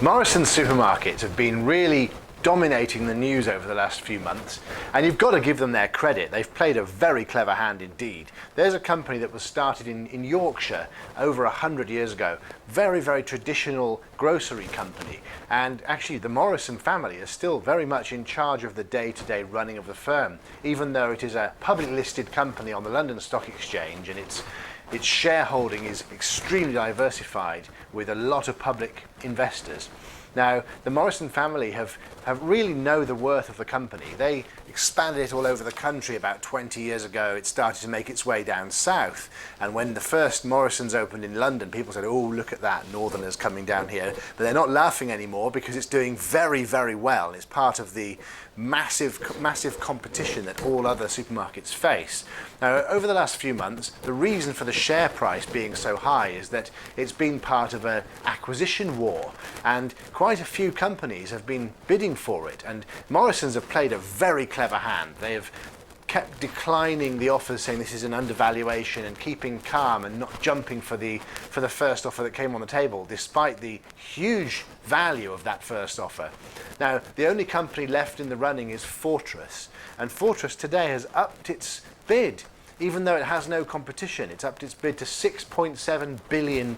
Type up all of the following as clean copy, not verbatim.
Morrisons supermarkets have been really dominating the news over the last few months, and you've got to give them their credit. They've played a very clever hand indeed. There's a company that was started in Yorkshire over 100 years ago. Very, very traditional grocery company. And actually the Morrison family is still very much in charge of the day-to-day running of the firm, even though it is a publicly listed company on the London Stock Exchange, and its shareholding is extremely diversified with a lot of public investors. Now, the Morrison family have really know the worth of the company. They expanded it all over the country about 20 years ago. It started to make its way down south. And when the first Morrisons opened in London, people said, oh, look at that, Northerners coming down here. But they're not laughing anymore because it's doing very, very well. It's part of the massive competition that all other supermarkets face. Now, over the last few months, the reason for the share price being so high is that it's been part of an acquisition war, and quite a few companies have been bidding for it, and Morrisons have played a very clever hand. They have kept declining the offers, saying this is an undervaluation, and keeping calm and not jumping for the first offer that came on the table, despite the huge value of that first offer. Now, the only company left in the running is Fortress, and Fortress today has upped its bid. Even though it has no competition, it's upped its bid to £6.7 billion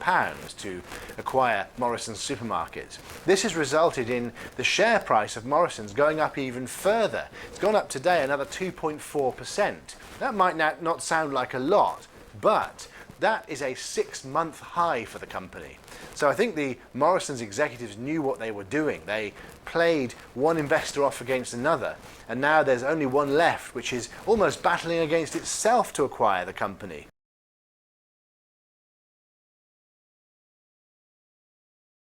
to acquire Morrisons supermarkets. This has resulted in the share price of Morrisons going up even further. It's gone up today another 2.4%. That might not sound like a lot, but that is a 6-month high for the company. So I think the Morrisons executives knew what they were doing. They played one investor off against another, and now there's only one left, which is almost battling against itself to acquire the company.